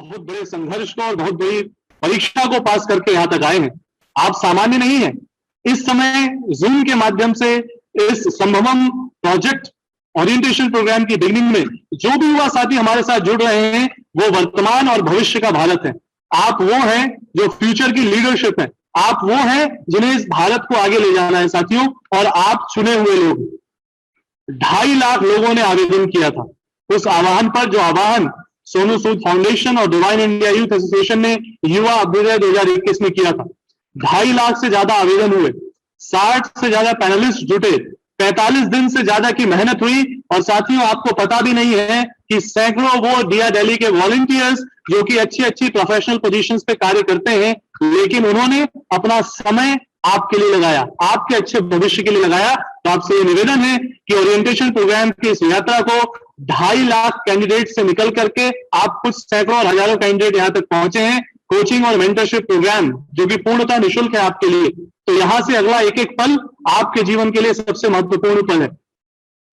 बहुत बड़े संघर्ष को और बहुत बड़ी परीक्षा को पास करके यहाँ तक आए हैं। आप सामान्य नहीं है। इस समय जूम के माध्यम से इस संभवम प्रोजेक्ट ओरिएंटेशन प्रोग्राम की बिगनिंग में जो भी युवा साथी हमारे साथ जुड़ रहे हैं वो वर्तमान और भविष्य का भारत है। आप वो हैं जो फ्यूचर की लीडरशिप है। आप वो हैं जिन्हें इस भारत को आगे ले जाना है साथियों, और आप चुने हुए लोग। 2.5 लाख लोगों ने आवेदन किया था। उस आह्वान पर, जो आह्वान सोनू सूद फाउंडेशन और डिवाइन इंडिया यूथ एसोसिएशन ने युवा अभ्युदय 2021 में किया था, 2.5 लाख से ज्यादा आवेदन हुए, 60 से ज्यादा पैनलिस्ट जुटे, 45 दिन से ज्यादा की मेहनत हुई। और साथियों, आपको पता भी नहीं है कि सैकड़ों वो दिया दिल्ली के वॉलंटियर्स जो कि अच्छी अच्छी प्रोफेशनल पोजीशंस पे कार्य करते हैं, लेकिन उन्होंने अपना समय आपके लिए लगाया, आपके अच्छे भविष्य के लिए लगाया। तो आपसे ये निवेदन है कि ओरिएंटेशन प्रोग्राम की इस यात्रा को 2.5 लाख कैंडिडेट से निकल करके आप कुछ सैकड़ों और हजारों कैंडिडेट यहां तक पहुंचे हैं। कोचिंग और मेंटरशिप प्रोग्राम जो कि पूर्णतः निःशुल्क है आपके लिए। तो यहां से अगला एक एक पल आपके जीवन के लिए सबसे महत्वपूर्ण पल है।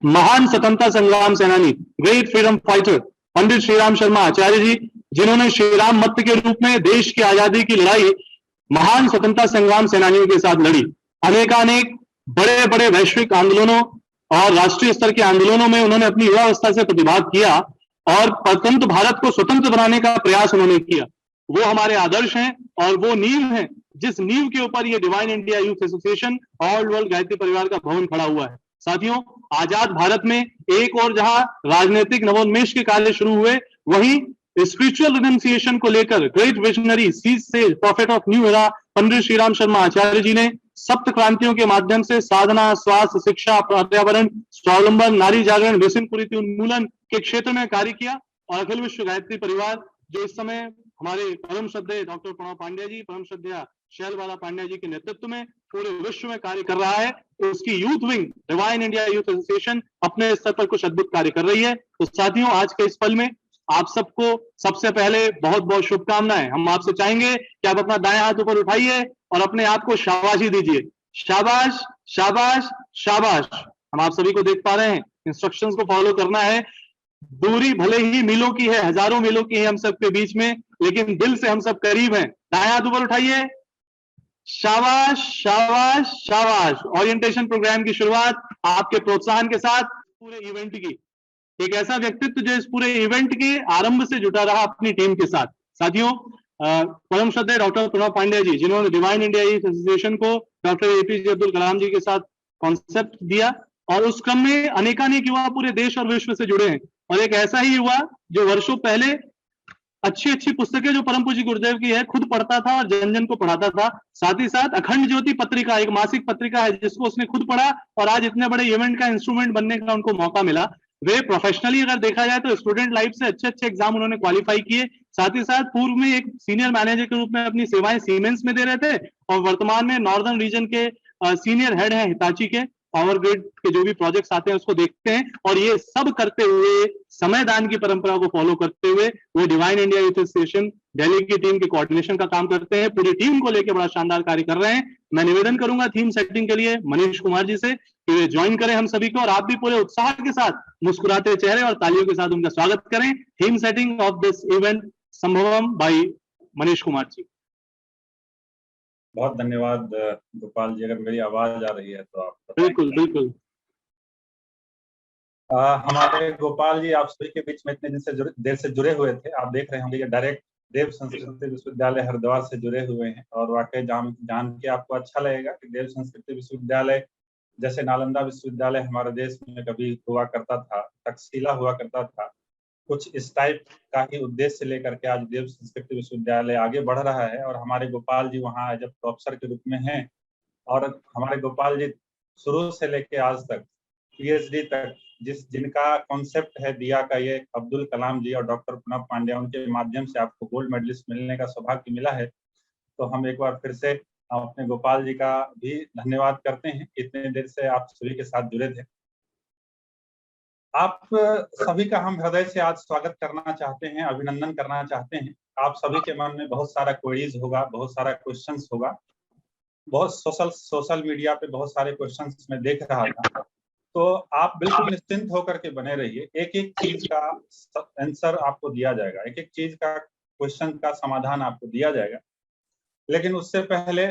महान स्वतंत्रता संग्राम सेनानी, ग्रेट फ्रीडम फाइटर पंडित श्रीराम शर्मा आचार्य जी, जिन्होंने श्रीराम मत के रूप में देश की आजादी की लड़ाई महान स्वतंत्रता संग्राम सेनानियों के साथ लड़ी। अनेकानेक बड़े बड़े वैश्विक आंदोलनों और राष्ट्रीय स्तर के आंदोलनों में उन्होंने अपनी युवावस्था से प्रतिभाग किया और स्वतंत्र भारत को स्वतंत्र बनाने का प्रयास उन्होंने किया। वो हमारे आदर्श हैं और वो नींव है जिस नींव के ऊपर ये divine India youth association all world Gayatri परिवार का भवन खड़ा हुआ है। साथियों, आजाद भारत में एक और जहां राजनीतिक नवोन्मेष के कार्य शुरू हुए, वहीं स्पिरिचुअल रिनंसिएशन को लेकर ग्रेट विजनरी सीज से प्रॉफिट ऑफ न्यू एरा पंडित श्रीराम शर्मा आचार्य जी ने सप्त क्रांतियों के माध्यम से साधना, स्वास्थ्य, शिक्षा, पर्यावरण, स्वावलंबन, नारी जागरण, व्यसन कुरीति उन्मूलन के क्षेत्र में कार्य किया। और अखिल विश्व गायत्री परिवार जो इस समय हमारे परम श्रद्धेय डॉक्टर प्रणव पांड्या जी, परम श्रद्धेय शैल बाला पांड्या जी के नेतृत्व में पूरे विश्व में कार्य कर रहा है, तो उसकी youth wing divine India youth association अपने स्तर पर कुछ अद्भुत कार्य कर रही है। तो साथियों, आज के इस पल में आप सबको सबसे पहले बहुत बहुत शुभकामनाएं। हम आपसे चाहेंगे कि आप अपना दायां हाथ ऊपर उठाइए और अपने आप को शाबाशी दीजिए। शाबाश, शाबाश, शाबाश। हम आप सभी को देख पा रहे हैं, इंस्ट्रक्शंस को फॉलो करना है। दूरी भले ही मीलों की है, हजारों मीलों की है हम सबके बीच में, लेकिन दिल से हम सब करीब हैं। दायां हाथ ऊपर उठाइए। शाबाश, शाबाश, शाबाश। ओरिएंटेशन प्रोग्राम की शुरुआत आपके प्रोत्साहन के साथ पूरे इवेंट की, एक ऐसा व्यक्तित्व जो इस पूरे इवेंट के आरंभ से जुटा रहा अपनी टीम के साथ। साथियों, परम श्रद्धेय डॉक्टर प्रणव पांड्या जी, जिन्होंने डिवाइन इंडिया यूथ एसोसिएशन को डॉक्टर एपीजे अब्दुल कलाम जी के साथ कॉन्सेप्ट दिया, और उस क्रम में अनेकानेक युवा पूरे देश और विश्व से जुड़े हैं। और एक ऐसा ही युवा जो वर्षों पहले अच्छी अच्छी पुस्तकें जो परम पूज्य गुरुदेव की है खुद पढ़ता था और जन जन को पढ़ाता था। साथ ही साथ अखंड ज्योति पत्रिका, एक मासिक पत्रिका है जिसको उसने खुद पढ़ा और आज इतने बड़े इवेंट का इंस्ट्रूमेंट बनने का उनको मौका मिला। वे प्रोफेशनली अगर देखा जाए तो स्टूडेंट लाइफ से अच्छे अच्छे एग्जाम उन्होंने क्वालिफाई किए। साथ ही साथ पूर्व में एक सीनियर मैनेजर के रूप में अपनी सेवाएं सीमेंस में दे रहे थे और वर्तमान में नॉर्दर्न रीजन के सीनियर हेड हैं हिताची के। पावर ग्रिड के जो भी प्रोजेक्ट्स आते हैं उसको देखते हैं, और ये सब करते हुए समय दान की परंपरा को फॉलो करते हुए वो divine India youth association Delhi की टीम के कोऑर्डिनेशन का काम करते हैं। पूरी टीम को लेकर बड़ा शानदार कार्य कर रहे हैं। मैं निवेदन करूंगा थीम सेटिंग के लिए मनीष कुमार जी से कि वे ज्वाइन करें हम सभी को, और आप भी पूरे उत्साह के साथ मुस्कुराते चेहरे और तालियों के साथ उनका स्वागत करें। Theme setting of this event Sambhavam by Manish Kumar ji. बहुत धन्यवाद गोपाल जी। अगर मेरी आवाज आ रही है तो आप बिल्कुल बिल्कुल। हमारे गोपाल जी आप सभी के बीच में इतने दिन से देर से जुड़े हुए थे। आप देख रहे होंगे ये डायरेक्ट देव संस्कृति विश्वविद्यालय हरिद्वार से जुड़े हुए हैं, और वाकई जान के आपको अच्छा लगेगा कि देव संस्कृति विश्वविद्यालय जैसे नालंदा विश्वविद्यालय हमारे देश में कभी हुआ करता था, तक्षशिला हुआ करता था, कुछ इस टाइप का ही उद्देश्य लेकर के आज देव संस्कृति विश्वविद्यालय आगे बढ़ रहा है। और हमारे गोपाल जी वहाँ एज प्रोफेसर के रूप में हैं, और हमारे गोपाल जी शुरू से लेके आज तक पीएचडी तक जिनका कॉन्सेप्ट है दिया का, ये अब्दुल कलाम जी और डॉक्टर प्रणव पांड्या, उनके माध्यम से आपको गोल्ड मेडलिस्ट मिलने का सौभाग्य मिला है। तो हम एक बार फिर से अपने गोपाल जी का भी धन्यवाद करते हैं, इतने देर से आप सभी के साथ जुड़े थे। आप सभी का हम हृदय से आज स्वागत करना चाहते हैं, अभिनंदन करना चाहते हैं। आप सभी के मन में बहुत सारा क्वेरीज होगा, बहुत सारा क्वेश्चंस होगा, बहुत सोशल मीडिया पे बहुत सारे क्वेश्चंस मैं देख रहा था। तो आप बिल्कुल निश्चिंत होकर के बने रहिए, एक एक चीज का आंसर आपको दिया जाएगा, एक एक चीज का क्वेश्चन का समाधान आपको दिया जाएगा। लेकिन उससे पहले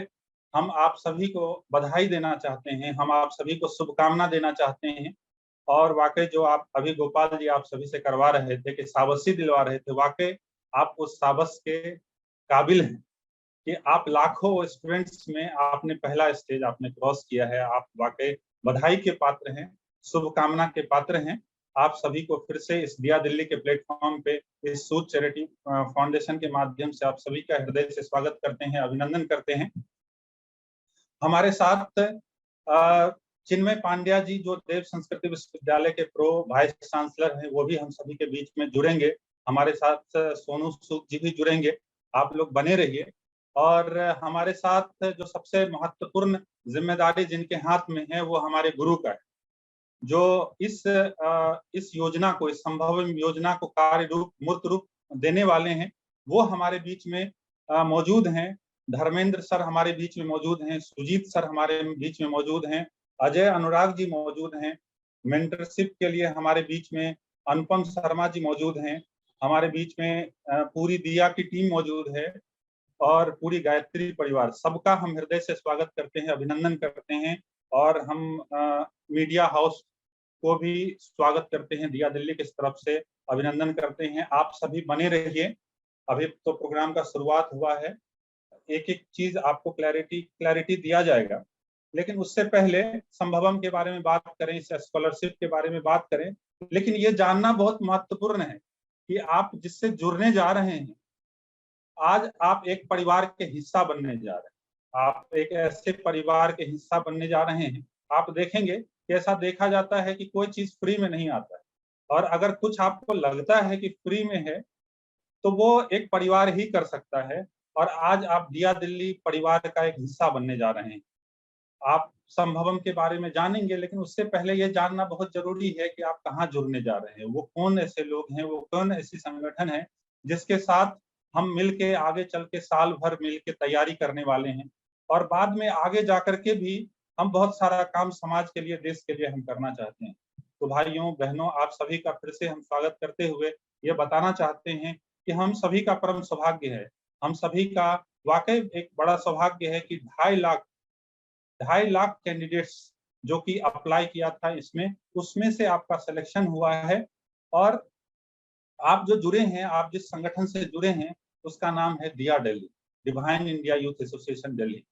हम आप सभी को बधाई देना चाहते हैं, हम आप सभी को शुभकामना देना चाहते हैं। और वाकई जो आप अभी गोपाल जी आप सभी से करवा रहे थे कि शाबाशी दिलवा रहे थे, वाकई आप उस शाबाश के काबिल हैं कि आप लाखों स्टूडेंट्स में आपने पहला स्टेज आपने क्रॉस किया है। आप वाकई बधाई के पात्र हैं, शुभकामना के पात्र हैं। आप सभी को फिर से इस दिया दिल्ली के प्लेटफॉर्म पे इस सूद चैरिटी फाउंडेशन के माध्यम से आप सभी का हृदय से स्वागत करते हैं, अभिनंदन करते हैं। हमारे साथ चिन्मय पांड्या जी जो देव संस्कृति विश्वविद्यालय के प्रो वाइस चांसलर हैं, वो भी हम सभी के बीच में जुड़ेंगे। हमारे साथ सोनू सूद जी भी जुड़ेंगे। आप लोग बने रहिए। और हमारे साथ जो सबसे महत्वपूर्ण जिम्मेदारी जिनके हाथ में है वो हमारे गुरु का है, जो इस योजना को, इस संभव योजना को कार्य रूप, मूर्त रूप देने वाले हैं, वो हमारे बीच में मौजूद हैं। धर्मेंद्र सर हमारे बीच में मौजूद हैं, सुजीत सर हमारे बीच में मौजूद हैं, अजय अनुराग जी मौजूद हैं। मेंटरशिप के लिए हमारे बीच में अनुपम शर्मा जी मौजूद हैं। हमारे बीच में पूरी दिया की टीम मौजूद है और पूरी गायत्री परिवार, सबका हम हृदय से स्वागत करते हैं, अभिनंदन करते हैं। और हम मीडिया हाउस को भी स्वागत करते हैं, दिया दिल्ली की तरफ से अभिनंदन करते हैं। आप सभी बने रहिए। अभी तो प्रोग्राम का शुरुआत हुआ है, एक एक चीज आपको क्लैरिटी दिया जाएगा। लेकिन उससे पहले संभवम के बारे में बात करें, इस स्कॉलरशिप के बारे में बात करें। लेकिन ये जानना बहुत महत्वपूर्ण है कि आप जिससे जुड़ने जा रहे हैं, आज आप एक परिवार के हिस्सा बनने जा रहे हैं। आप एक ऐसे परिवार के हिस्सा बनने जा रहे हैं। आप देखेंगे कि ऐसा देखा जाता है कि कोई चीज फ्री में नहीं आता है, और अगर कुछ आपको लगता है कि फ्री में है तो वो एक परिवार ही कर सकता है। और आज आप दिया दिल्ली परिवार का एक हिस्सा बनने जा रहे हैं। आप संभवम के बारे में जानेंगे, लेकिन उससे पहले ये जानना बहुत जरूरी है कि आप कहाँ जुड़ने जा रहे हैं, वो कौन ऐसे लोग हैं, वो कौन ऐसी संगठन है जिसके साथ हम मिलके आगे चल के साल भर मिलके तैयारी करने वाले हैं। और बाद में आगे जाकर के भी हम बहुत सारा काम समाज के लिए, देश के लिए हम करना चाहते हैं। तो भाइयों बहनों, आप सभी का फिर से हम स्वागत करते हुए ये बताना चाहते हैं कि हम सभी का परम सौभाग्य है, हम सभी का वाकई एक बड़ा सौभाग्य है कि 2.5 लाख कैंडिडेट्स जो कि अप्लाई किया था इसमें, उसमें से आपका सिलेक्शन हुआ है। और आप जो जुड़े हैं, आप जिस संगठन से जुड़े हैं, उसका नाम है दिया Delhi, divine India youth association Delhi.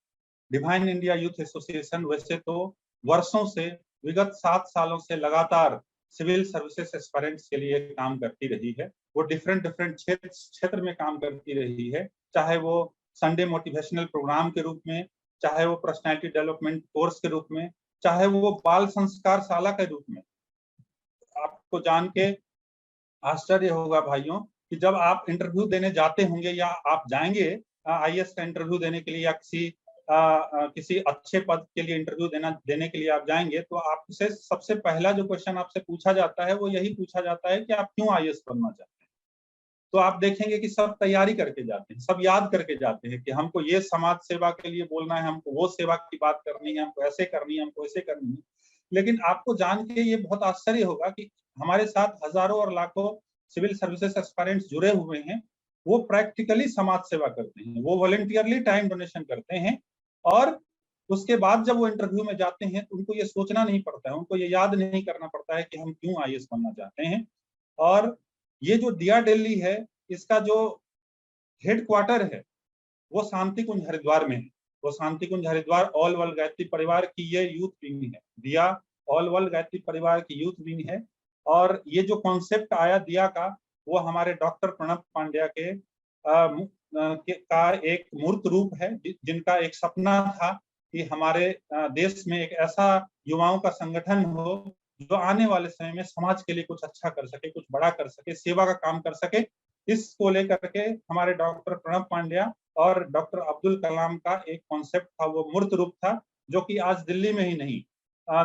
Divine India youth association वैसे तो वर्षों से, विगत 7 सालों से लगातार सिविल सर्विसेज एस्पायरेंट्स के लिए काम करती रही है। वो डिफरेंट क्षेत्र में काम करती रही है, चाहे वो संडे मोटिवेशनल प्रोग्राम के रूप में, चाहे वो पर्सनैलिटी डेवलपमेंट कोर्स के रूप में, चाहे वो बाल संस्कार शाला के रूप में। आपको जान के आश्चर्य होगा भाइयों कि जब आप इंटरव्यू देने जाते होंगे या आप जाएंगे आईएएस का इंटरव्यू देने के लिए, या किसी अच्छे पद के लिए इंटरव्यू देने के लिए आप जाएंगे, तो आपसे सबसे पहला जो क्वेश्चन आपसे पूछा जाता है वो यही पूछा जाता है कि आप क्यों आईएएस बनना चाहते हैं। तो आप देखेंगे कि सब तैयारी करके जाते हैं, सब याद करके जाते हैं कि हमको ये समाज सेवा के लिए बोलना है, हमको वो सेवा की बात करनी है, हमको ऐसे करनी है, हमको ऐसे करनी है। लेकिन आपको जान के ये बहुत आश्चर्य होगा कि हमारे साथ हजारों और लाखों सिविल सर्विसेज एस्पायरेंट्स जुड़े हुए हैं। वो प्रैक्टिकली समाज सेवा करते हैं, वो वॉलंटियरली टाइम डोनेशन करते हैं। और उसके बाद जब वो इंटरव्यू में जाते हैं तो उनको ये सोचना नहीं पड़ता है, उनको ये याद नहीं करना पड़ता है कि हम क्यों आईएएस बनना चाहते हैं। और ये जो दिया दिल्ली है, इसका जो हेडक्वार्टर है वो शांति कुंज हरिद्वार में है। वो शांति कुंज हरिद्वार ऑल वर्ल्ड गायत्री परिवार की ये यूथ विंग है। दिया ऑल वर्ल्ड गायत्री परिवार की यूथ विंग है। और ये जो कॉन्सेप्ट आया दिया का, वो हमारे डॉक्टर प्रणब पांड्या का एक मूर्त रूप है, जिनका एक सपना था कि हमारे देश में एक ऐसा युवाओं का संगठन हो जो आने वाले समय में समाज के लिए कुछ अच्छा कर सके, कुछ बड़ा कर सके, सेवा का काम कर सके। इसको लेकर के हमारे डॉक्टर प्रणब पांड्या और डॉक्टर अब्दुल कलाम का एक कॉन्सेप्ट था, वो मूर्त रूप था, जो कि आज दिल्ली में ही नहीं,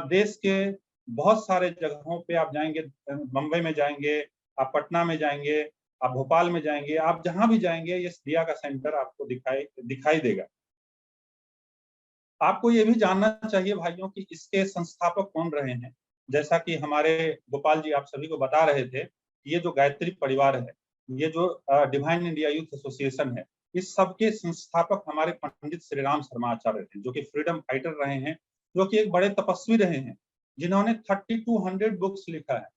देश के बहुत सारे जगहों पे आप जाएंगे, मुंबई में जाएंगे, आप पटना में जाएंगे, आप भोपाल में जाएंगे, आप जहां भी जाएंगे ये दिया का सेंटर आपको दिखाई देगा। आपको ये भी जानना चाहिए भाइयों कि इसके संस्थापक कौन रहे हैं। जैसा कि हमारे गोपाल जी आप सभी को बता रहे थे, ये जो गायत्री परिवार है, ये जो डिवाइन इंडिया यूथ एसोसिएशन है, इस सब के संस्थापक हमारे पंडित श्री राम शर्मा आचार्य थे, जो कि फ्रीडम फाइटर रहे हैं, जो कि एक बड़े तपस्वी रहे हैं, जिन्होंने 3200 बुक्स लिखा है।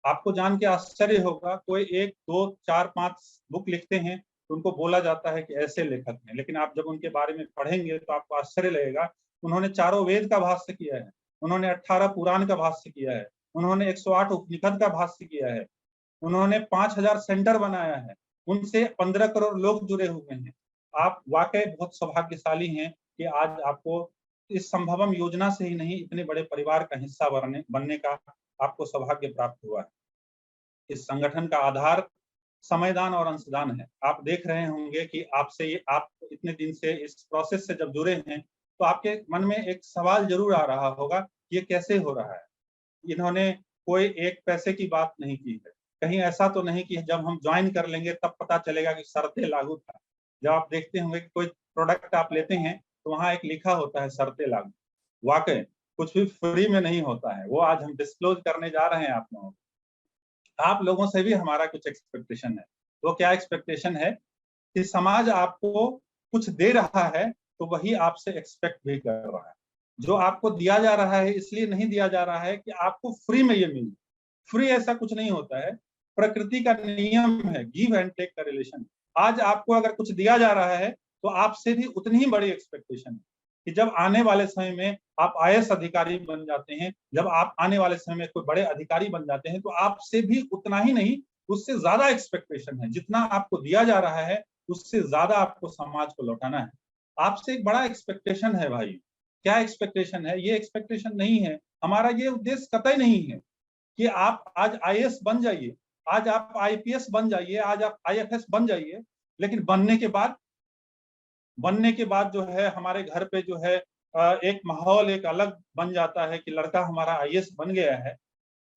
आपको जान के आश्चर्य होगा, कोई 1, 2, 4, 5 बुक लिखते हैं तो उनको बोला जाता है कि ऐसे लेखक हैं, लेकिन आप जब उनके बारे में पढ़ेंगे तो आपको आश्चर्य लगेगा। उन्होंने 4 वेद का भाष्य किया है, उन्होंने 18 पुराण का भाष्य किया है, उन्होंने 108 उपनिषद का भाष्य किया है, उन्होंने 5000 सेंटर बनाया है, उनसे 15 करोड़ लोग जुड़े हुए हैं। आप वाकई बहुत सौभाग्यशाली हैं कि आज आपको इस संभवम योजना से ही नहीं, इतने बड़े परिवार का हिस्सा बनने का आपको सौभाग्य प्राप्त हुआ है। इस संगठन का आधार समयदान और अंशदान है। आप देख रहे होंगे कि आप इतने दिन से इस प्रोसेस से जब जुड़े हैं तो आपके मन में एक सवाल जरूर आ रहा होगा, ये कैसे हो रहा है। इन्होंने कोई एक पैसे की बात नहीं की है, कहीं ऐसा तो नहीं कि जब हम ज्वाइन कर लेंगे तब पता चलेगा कि शर्तें लागू था। जब आप देखते होंगे कि कोई प्रोडक्ट आप लेते हैं तो वहां एक लिखा होता है शर्तें लागू। वाकई कुछ भी फ्री में नहीं होता है, वो आज हम डिस्क्लोज करने जा रहे हैं आप लोगों को। आप लोगों से भी हमारा कुछ एक्सपेक्टेशन है। वो क्या एक्सपेक्टेशन है कि समाज आपको कुछ दे रहा है तो वही आपसे एक्सपेक्ट भी कर रहा है। जो आपको दिया जा रहा है इसलिए नहीं दिया जा रहा है कि आपको फ्री में ये मिले। फ्री ऐसा कुछ नहीं होता है, प्रकृति का नियम है, गिव एंड टेक का रिलेशन। आज आपको अगर कुछ दिया जा रहा है तो आपसे भी उतनी ही बड़ी एक्सपेक्टेशन है कि जब आने वाले समय में आप आईएएस अधिकारी बन जाते हैं, जब आप आने वाले समय में कोई बड़े अधिकारी बन जाते हैं, तो आपसे भी उतना ही नहीं, उससे ज्यादा एक्सपेक्टेशन है। जितना आपको दिया जा रहा है उससे ज्यादा आपको समाज को लौटाना है। आपसे एक बड़ा एक्सपेक्टेशन है भाई। क्या एक्सपेक्टेशन है? ये एक्सपेक्टेशन नहीं है, हमारा ये उद्देश्य कतई नहीं है कि आप आज आईएएस बन जाइए, आज आप आईपीएस बन जाइए, आज आप आईएफएस बन जाइए, लेकिन बनने के बाद जो है हमारे घर पे जो है एक माहौल एक अलग बन जाता है कि लड़का हमारा आईएएस बन गया है,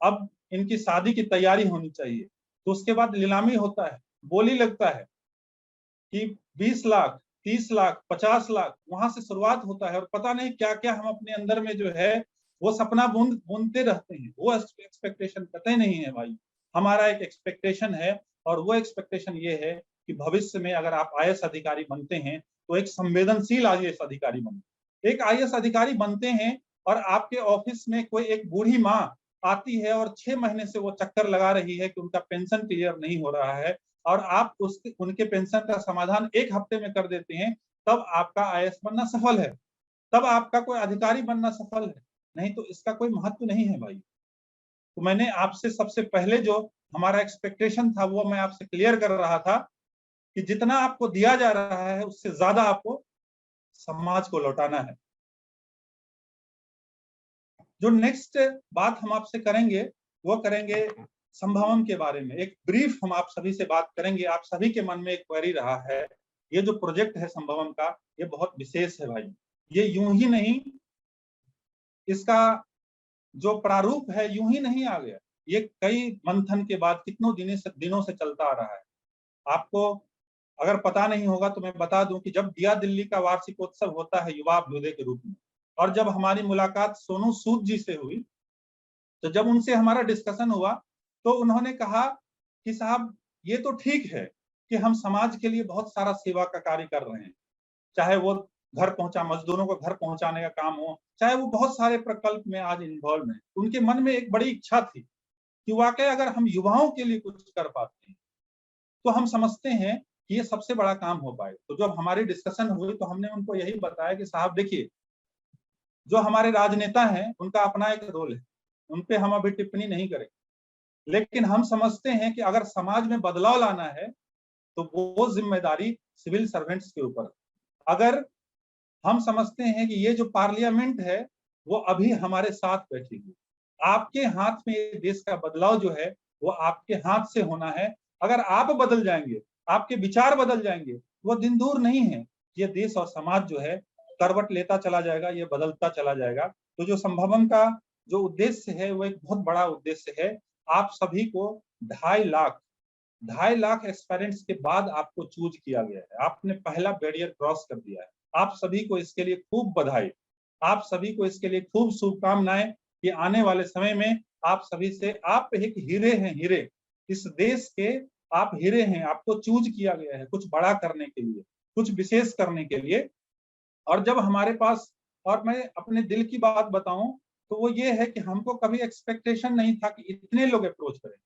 अब इनकी शादी की तैयारी होनी चाहिए। तो उसके बाद नीलामी होता है, बोली लगता है कि 20 लाख, 30 लाख, 50 लाख, वहां से शुरुआत होता है और पता नहीं क्या क्या हम अपने अंदर में जो है वो सपना बुनते रहते हैं। वो एक्सपेक्टेशन कतई नहीं है भाई। हमारा एक एक्सपेक्टेशन है और वो एक्सपेक्टेशन ये है कि भविष्य में अगर आप आईएएस अधिकारी बनते हैं तो एक संवेदनशील आईएएस अधिकारी बनते। एक आईएएस अधिकारी बनते हैं और आपके ऑफिस में कोई एक बूढ़ी माँ आती है और 6 महीने से वो चक्कर लगा रही है कि उनका पेंशन क्लियर नहीं हो रहा है, और आप उनके पेंशन का समाधान 1 हफ्ते में कर देते हैं, तब आपका आईएएस बनना सफल है, तब आपका कोई अधिकारी बनना सफल है। नहीं तो इसका कोई महत्व नहीं है भाई। तो मैंने आपसे सबसे पहले जो हमारा एक्सपेक्टेशन था वो मैं आपसे क्लियर कर रहा था कि जितना आपको दिया जा रहा है उससे ज्यादा आपको समाज को लौटाना है। जो नेक्स्ट बात हम आपसे करेंगे वो करेंगे संभवम के बारे में। एक ब्रीफ हम आप सभी से बात करेंगे। आप सभी के मन में एक क्वेरी रहा है, ये जो प्रोजेक्ट है संभवम का ये बहुत विशेष है भाई। ये यूं ही नहीं, इसका जो प्रारूप है यूं ही नहीं आ गया, ये कई मंथन के बाद कितनों दिनों से चलता आ रहा है। आपको अगर पता नहीं होगा तो मैं बता दूं कि जब दिया दिल्ली का वार्षिकोत्सव होता है युवा अभ्युदय के रूप में, और जब हमारी मुलाकात सोनू सूद जी से हुई, तो जब उनसे हमारा डिस्कशन हुआ तो उन्होंने कहा कि साहब ये तो ठीक है कि हम समाज के लिए बहुत सारा सेवा का कार्य कर रहे हैं, चाहे वो घर पहुंचा मजदूरों को घर पहुंचाने का काम हो, चाहे वो बहुत सारे प्रकल्प में आज इन्वॉल्व हैं। उनके मन में एक बड़ी इच्छा थी कि वाकई अगर हम युवाओं के लिए कुछ कर पाते हैं तो हम समझते हैं कि ये सबसे बड़ा काम हो पाए। तो जब हमारी डिस्कशन हुई तो हमने उनको यही बताया कि साहब देखिए, जो हमारे राजनेता हैं उनका अपना एक रोल है, उन पे हम अभी टिप्पणी नहीं करेंगे, लेकिन हम समझते हैं कि अगर समाज में बदलाव लाना है तो वो जिम्मेदारी सिविल सर्वेंट्स के ऊपर। अगर हम समझते हैं कि ये जो पार्लियामेंट है वो अभी हमारे साथ बैठी हुई, आपके हाथ में ये देश का बदलाव जो है वो आपके हाथ से होना है। अगर आप बदल जाएंगे, आपके विचार बदल जाएंगे, वो दिन दूर नहीं है, ये देश और समाज जो है करवट लेता चला जाएगा, ये बदलता चला जाएगा। तो जो संभवम का जो उद्देश्य है वो एक बहुत बड़ा उद्देश्य है। आप सभी को 2.5 लाख एस्पायरेंट्स के बाद आपको चूज किया गया है, आपने पहला बैरियर क्रॉस कर दिया है। आप सभी को इसके लिए खूब बधाई, आप सभी को इसके लिए खूब शुभकामनाएं कि आने वाले समय में आप सभी से, आप एक हीरे हैं, हीरे इस देश के आप हीरे हैं, आपको चूज किया गया है कुछ बड़ा करने के लिए, कुछ विशेष करने के लिए। और जब हमारे पास, और मैं अपने दिल की बात बताऊं तो वो ये है कि हमको कभी एक्सपेक्टेशन नहीं था कि इतने लोग अप्रोच करेंगे।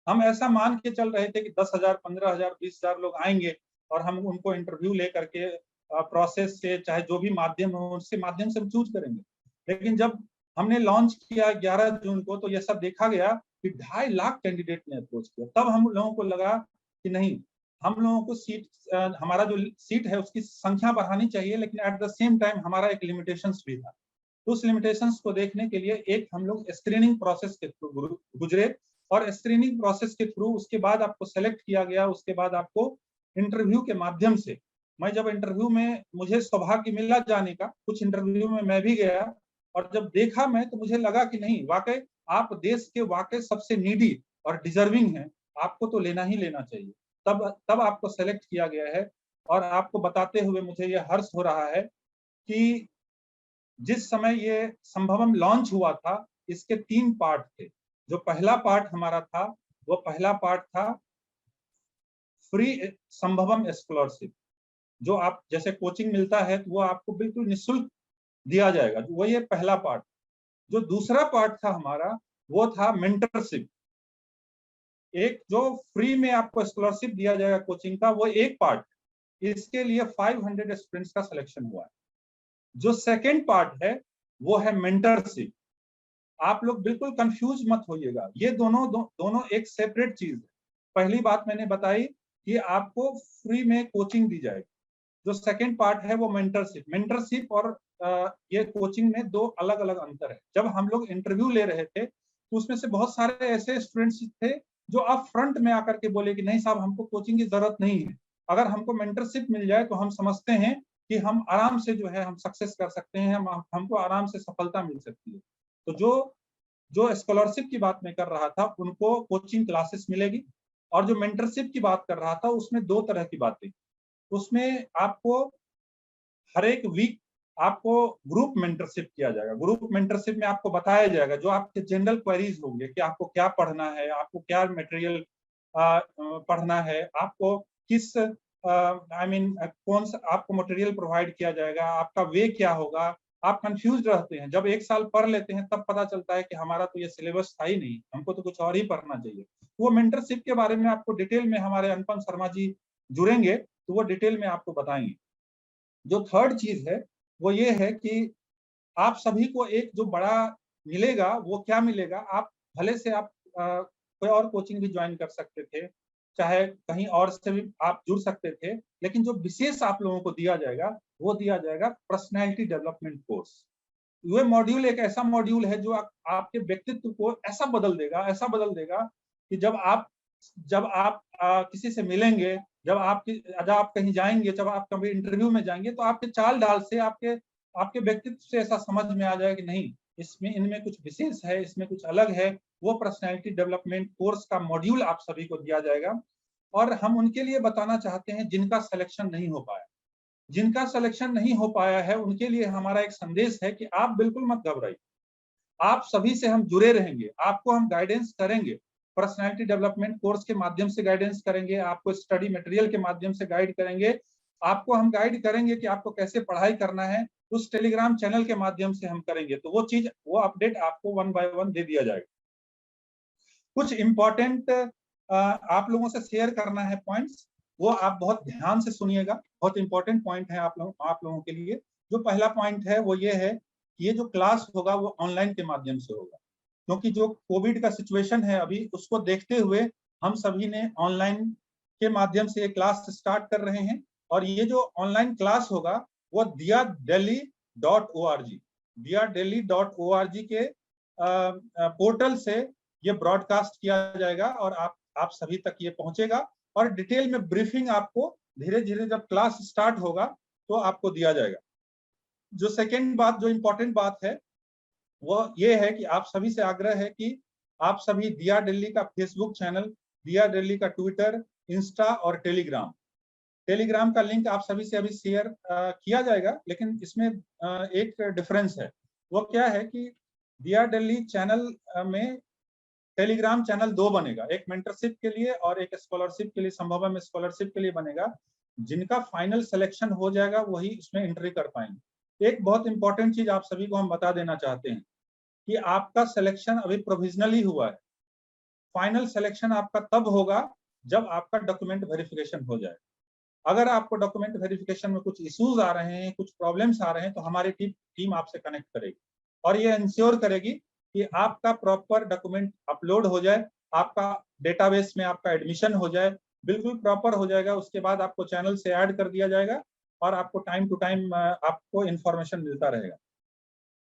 हम ऐसा मान के चल रहे थे कि 10,000, 15,000, 20,000 लोग आएंगे और हम उनको इंटरव्यू लेकर के प्रोसेस से, चाहे जो भी माध्यम हो उसके माध्यम से हम चूज करेंगे। लेकिन जब हमने लॉन्च किया 11 जून को, तो ये सब देखा गया कि 2.5 लाख कैंडिडेट ने अप्रोच किया। तब हम लोगों को लगा कि नहीं, हम लोगों को हमारा जो सीट है उसकी संख्या बढ़ानी चाहिए, लेकिन एट द सेम टाइम हमारा एक लिमिटेशंस भी था। तो उस लिमिटेशंस को देखने के लिए एक हम लोग स्क्रीनिंग प्रोसेस के थ्रू गुजरे, और स्क्रीनिंग प्रोसेस के थ्रू उसके बाद आपको सेलेक्ट किया गया। उसके बाद आपको इंटरव्यू के माध्यम से, मैं जब इंटरव्यू में मुझे सौभाग्य मिला जाने का, कुछ इंटरव्यू में मैं भी गया, और जब देखा मैं तो मुझे लगा कि नहीं, वाकई आप देश के वाकई सबसे नीडी और डिजर्विंग हैं, आपको तो लेना ही लेना चाहिए। तब आपको सेलेक्ट किया गया है। और आपको बताते हुए मुझे ये हर्ष हो रहा है कि जिस समय ये संभवम लॉन्च हुआ था, इसके 3 पार्ट थे। जो पहला पार्ट हमारा था, वो पहला पार्ट था फ्री संभवम स्कॉलरशिप, जो आप जैसे कोचिंग मिलता है तो वो आपको बिल्कुल निःशुल्क दिया जाएगा, वो ये पहला पार्ट। जो दूसरा पार्ट था हमारा, वो था मेंटरशिप। एक जो फ्री में आपको स्कॉलरशिप दिया जाएगा कोचिंग का, वो एक पार्ट, इसके लिए 500 स्टूडेंट्स का सिलेक्शन हुआ है। जो सेकेंड पार्ट है वो है मेंटरशिप। आप लोग बिल्कुल कंफ्यूज मत होइएगा, ये दोनों एक सेपरेट चीज है। पहली बात मैंने बताई कि आपको फ्री में कोचिंग दी जाएगी। जो सेकंड पार्ट है वो मेंटरशिप और ये कोचिंग में 2 अलग अलग अंतर है। जब हम लोग इंटरव्यू ले रहे थे तो उसमें से बहुत सारे ऐसे स्टूडेंट्स थे जो अब फ्रंट में आकर के बोले कि नहीं साहब, हमको कोचिंग की जरूरत नहीं है, अगर हमको मेंटरशिप मिल जाए तो हम समझते हैं कि हम आराम से जो है हम सक्सेस कर सकते हैं, हमको आराम से सफलता मिल सकती है। तो जो स्कॉलरशिप की बात मैं कर रहा था, उनको कोचिंग क्लासेस मिलेगी। और जो मेंटरशिप की बात कर रहा था, उसमें 2 तरह की बातें। उसमें आपको हर एक वीक आपको ग्रुप मेंटरशिप किया जाएगा। ग्रुप मेंटरशिप में आपको बताया जाएगा जो आपके जनरल क्वेरीज होंगे कि आपको क्या पढ़ना है, आपको क्या मटेरियल पढ़ना है, आपको किस कौन सा आपको मटेरियल प्रोवाइड किया जाएगा, आपका वे क्या होगा। आप कंफ्यूज रहते हैं, जब 1 साल पढ़ लेते हैं तब पता चलता है कि हमारा तो ये सिलेबस था ही नहीं, हमको तो कुछ और ही पढ़ना चाहिए। वो मेंटरशिप के बारे में आपको डिटेल में हमारे अनुपम शर्मा जी जुड़ेंगे तो वो डिटेल में आपको बताएंगे। जो थर्ड चीज है वो ये है कि आप सभी को एक जो बड़ा मिलेगा, वो क्या मिलेगा, आप भले से आप कोई और कोचिंग भी ज्वाइन कर सकते थे, चाहे कहीं और से भी आप जुड़ सकते थे, लेकिन जो विशेष आप लोगों को दिया जाएगा वो दिया जाएगा पर्सनैलिटी डेवलपमेंट कोर्स। ये मॉड्यूल एक ऐसा मॉड्यूल है जो आपके व्यक्तित्व को ऐसा बदल देगा कि जब आप किसी से मिलेंगे, जब आप कहीं जाएंगे, जब आप कभी इंटरव्यू में जाएंगे, तो आपके चाल ढाल से, आपके व्यक्तित्व से ऐसा समझ में आ जाएगा कि नहीं, इसमें इनमें कुछ विशेष है, इसमें कुछ अलग है। वो पर्सनैलिटी डेवलपमेंट कोर्स का मॉड्यूल आप सभी को दिया जाएगा। और हम उनके लिए बताना चाहते हैं जिनका सिलेक्शन नहीं हो पाया। जिनका सिलेक्शन नहीं हो पाया है उनके लिए हमारा एक संदेश है कि आप बिल्कुल मत घबराइए, आप सभी से हम जुड़े रहेंगे, आपको हम गाइडेंस करेंगे। पर्सनैलिटी डेवलपमेंट कोर्स के माध्यम से गाइडेंस करेंगे, आपको स्टडी मटेरियल के माध्यम से गाइड करेंगे, आपको हम गाइड करेंगे कि आपको कैसे पढ़ाई करना है, उस टेलीग्राम चैनल के माध्यम से हम करेंगे। तो वो अपडेट आपको 1 बाय 1 दे दिया जाएगा। कुछ इंपॉर्टेंट आप लोगों से शेयर करना है पॉइंट्स, वो आप बहुत ध्यान से सुनिएगा, बहुत इंपॉर्टेंट पॉइंट है आप लोगों के लिए। जो पहला पॉइंट है वो ये है कि ये जो क्लास होगा वो ऑनलाइन के माध्यम से होगा, क्योंकि जो कोविड का सिचुएशन है अभी, उसको देखते हुए हम सभी ने ऑनलाइन के माध्यम से ये क्लास स्टार्ट कर रहे हैं। और ये जो ऑनलाइन क्लास होगा वो diyadelhi.org के पोर्टल से ये ब्रॉडकास्ट किया जाएगा और आप सभी तक ये पहुंचेगा। और डिटेल में ब्रीफिंग आपको धीरे धीरे जब क्लास स्टार्ट होगा तो आपको दिया जाएगा। जो सेकेंड बात, जो इंपॉर्टेंट बात है वो ये है कि आप सभी से आग्रह है कि आप सभी दिया दिल्ली का फेसबुक चैनल, दिया दिल्ली का ट्विटर, इंस्टा और टेलीग्राम का लिंक आप सभी से अभी शेयर किया जाएगा। लेकिन इसमें एक डिफरेंस है, वो क्या है कि दिया दिल्ली चैनल में टेलीग्राम चैनल 2 बनेगा, एक मेंटरशिप के लिए और एक स्कॉलरशिप के लिए, संभवतः स्कॉलरशिप के लिए बनेगा। जिनका फाइनल सिलेक्शन हो जाएगा वही इसमें एंट्री कर पाएंगे। एक बहुत इंपॉर्टेंट चीज आप सभी को हम बता देना चाहते हैं कि आपका सिलेक्शन अभी प्रोविजनली हुआ है, फाइनल सिलेक्शन आपका तब होगा जब आपका डॉक्यूमेंट वेरिफिकेशन हो जाए। अगर आपको डॉक्यूमेंट वेरिफिकेशन में कुछ इश्यूज आ रहे हैं, कुछ प्रॉब्लम्स आ रहे हैं, तो हमारी टीम आपसे कनेक्ट करेगी और ये इंश्योर करेगी कि आपका प्रॉपर डॉक्यूमेंट अपलोड हो जाए, आपका डेटाबेस में आपका एडमिशन हो जाए, बिल्कुल प्रॉपर हो जाएगा। उसके बाद आपको चैनल से ऐड कर दिया जाएगा और आपको टाइम टू टाइम आपको इंफॉर्मेशन मिलता रहेगा।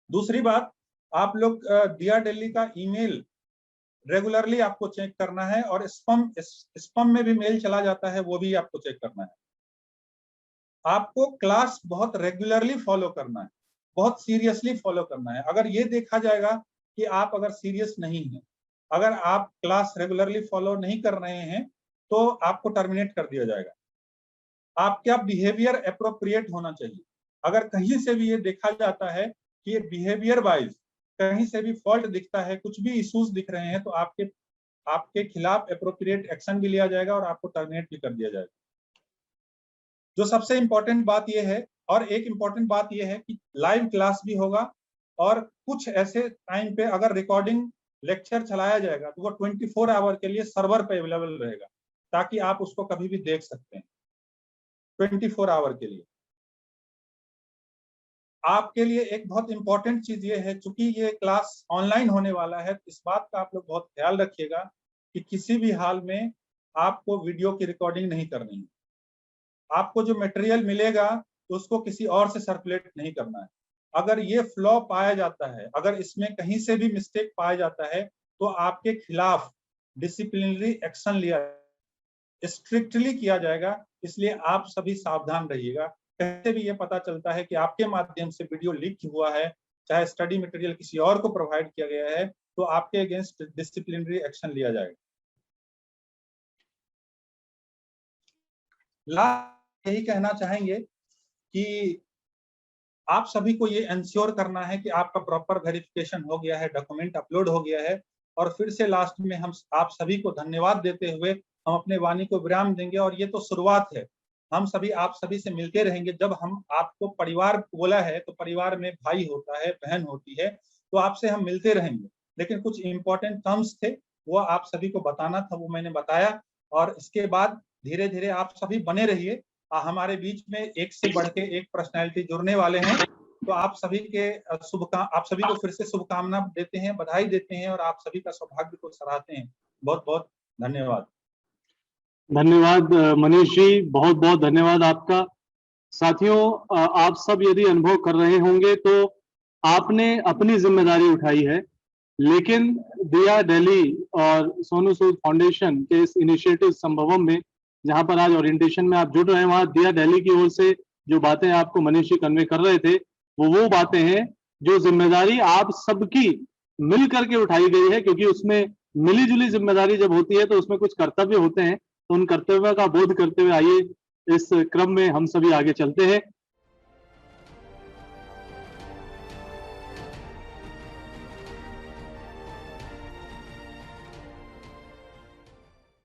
दूसरी बात, आप लोग दिया दिल्ली का ईमेल रेगुलरली आपको चेक करना है और स्पैम में भी मेल चला जाता है, वो भी आपको चेक करना है। आपको क्लास बहुत रेगुलरली फॉलो करना है, बहुत सीरियसली फॉलो करना है। अगर ये देखा जाएगा कि आप अगर सीरियस नहीं हैं, अगर आप क्लास रेगुलरली फॉलो नहीं कर रहे हैं, तो आपको टर्मिनेट कर दिया जाएगा। आपका बिहेवियर एप्रोप्रिएट होना चाहिए। अगर कहीं से भी ये देखा जाता है कि ये बिहेवियर वाइज कहीं से भी फॉल्ट दिखता है, कुछ भी इश्यूज दिख रहे हैं, तो आपके खिलाफ एप्रोप्रिएट एक्शन भी लिया जाएगा और आपको टर्मिनेट भी कर दिया जाएगा। जो सबसे इंपॉर्टेंट बात यह है, और एक इंपॉर्टेंट बात यह है कि लाइव क्लास भी होगा और कुछ ऐसे टाइम पे अगर रिकॉर्डिंग लेक्चर चलाया जाएगा तो वो 24 आवर के लिए सर्वर पे अवेलेबल रहेगा, ताकि आप उसको कभी भी देख सकते हैं 24 आवर के लिए। आपके लिए एक बहुत इंपॉर्टेंट चीज ये है, चूंकि ये क्लास ऑनलाइन होने वाला है, इस बात का आप लोग बहुत ख्याल रखिएगा कि किसी भी हाल में आपको वीडियो की रिकॉर्डिंग नहीं करनी है। आपको जो मटेरियल मिलेगा तो उसको किसी और से सर्कुलेट नहीं करना है। अगर ये फ्लॉ पाया जाता है, अगर इसमें कहीं से भी मिस्टेक पाया जाता है, तो आपके खिलाफ डिसिप्लिनरी एक्शन लिया स्ट्रिक्टली किया जाएगा। इसलिए आप सभी सावधान रहिएगा। कैसे भी ये पता चलता है कि आपके माध्यम से वीडियो लीक हुआ है, चाहे स्टडी मटेरियल किसी और को प्रोवाइड किया गया है, तो आपके अगेंस्ट डिसिप्लिनरी एक्शन लिया जाएगा। लास्ट यही कहना चाहेंगे कि आप सभी को ये इंश्योर करना है कि आपका प्रॉपर वेरिफिकेशन हो गया है, डॉक्यूमेंट अपलोड हो गया है। और फिर से लास्ट में हम आप सभी को धन्यवाद देते हुए हम अपने वाणी को विराम देंगे। और ये तो शुरुआत है, हम सभी आप सभी से मिलते रहेंगे। जब हम आपको परिवार बोला है तो परिवार में भाई होता है, बहन होती है, तो आपसे हम मिलते रहेंगे। लेकिन कुछ इंपॉर्टेंट टर्म्स थे, वो आप सभी को बताना था, वो मैंने बताया। और इसके बाद धीरे धीरे आप सभी बने रहिए। हमारे बीच में एक से बढ़ के एक पर्सनैलिटी जुड़ने वाले हैं, तो आप सभी को फिर से शुभकामना देते हैं, बधाई देते हैं और आप सभी का सौभाग्य को सराहते हैं। बहुत बहुत धन्यवाद। धन्यवाद मनीष जी, बहुत बहुत धन्यवाद आपका। साथियों, आप सब यदि अनुभव कर रहे होंगे तो आपने अपनी जिम्मेदारी उठाई है, लेकिन दिया दिल्ली और सोनू सूद फाउंडेशन के इस इनिशिएटिव संभवम में, जहां पर आज ओरिएंटेशन में आप जुड़ रहे हैं, वहां दिया दिल्ली की ओर से जो बातें आपको मनीष जी कन्वे कर रहे थे, वो बातें हैं जो जिम्मेदारी आप सबकी मिल करके उठाई गई है। क्योंकि उसमें मिली जुली जिम्मेदारी जब होती है तो उसमें कुछ कर्तव्य होते हैं, तो उन कर्तव्यों का बोध करते हुए आइए इस क्रम में हम सभी आगे चलते हैं।